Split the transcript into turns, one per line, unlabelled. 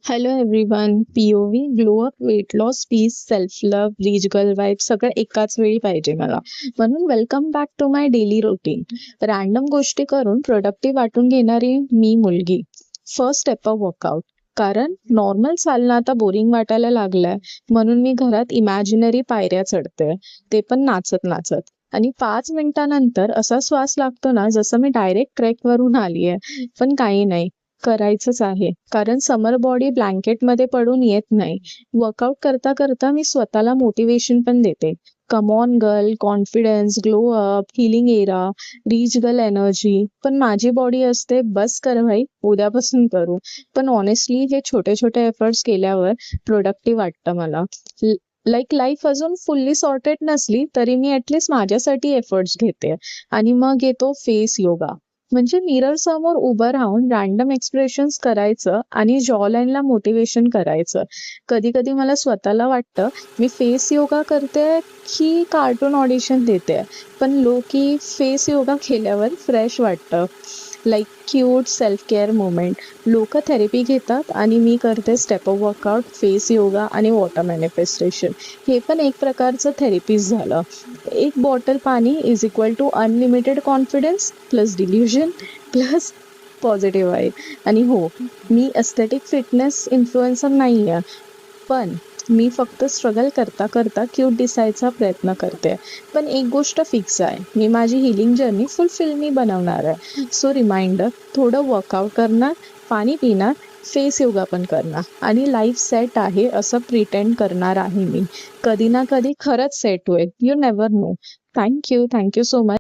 Hello everyone. POV, glow up, weight loss, peace, self love, rich girl vibe सगळं एकाच वेळी पाहिजे मला. म्हणून welcome back to my daily routine. Random गोष्टी करून प्रोडक्टिव्ह वाटून घेणारी मी मुलगी. First step a workout. कारण नॉर्मल चालणं आता बोरिंग वाटायला लागलंय, म्हणून मी घरात इमॅजिनरी पायऱ्या चढते, ते पण नाचत नाचत. आणि 5 मिनिटानंतर असा श्वास लागतो ना, जसं मी डायरेक्ट ट्रेकवरून आलीये. पण काही नाही, करायचंच आहे. कारण समर बॉडी ब्लँकेटमध्ये पडून येत नाही. वर्कआउट करता करता मी स्वतःला मोटिवेशन पण देते. Come on girl, confidence, glow up, healing era, rich girl energy. पण माझी बॉडी असते, बस कर भाई, उद्यापासून करू. पण ऑनेस्टली हे छोटे छोटे एफर्ट्स केल्यावर प्रोडक्टिव्ह वाटतं मला. लाईक लाईफ अजून फुल्ली सॉर्टेड नसली तरी मी ॲटलिस्ट माझ्यासाठी एफर्ट्स घेते. आणि मग येतो फेस योगा. म्हणजे मिरर समोर उभं राहून रॅन्डम एक्सप्रेशन्स करायचं आणि जॉलाईनला मोटिवेशन करायचं. कधी कधी मला स्वतःला वाटतं मी फेस योगा करते की कार्टून ऑडिशन देते. पण लोकी फेस योगा केल्यावर फ्रेश वाटतं. Like cute self care moment. लोक थेरपी घेतात आणि मी करते step up workout, face yoga आणि वॉटर मॅनिफेस्टेशन. हे पण एक प्रकारचं थेरपीच झालं. एक बॉटल पाणी is equal to unlimited confidence plus delusion plus positive आहे. आणि हो, मी एस्थेटिक फिटनेस इन्फ्लुएन्सर नाही आहे, पण मी फक्त स्ट्रगल करता करता क्यूट दिसायचा प्रयत्न करते. पण एक गोष्ट फिक्स आहे, मी माझी हिलिंग जर्नी फुल फिल्मी बनवणार आहे. सो रिमाइंडर, थोडं वर्कआउट करणार, पाणी पिणार, फेस योगा पण करणार आणि लाईफ सेट आहे असं प्रिटेंड करणार आहे मी. कधी ना कधी खरंच सेट होईल. You never know. Thank you so much.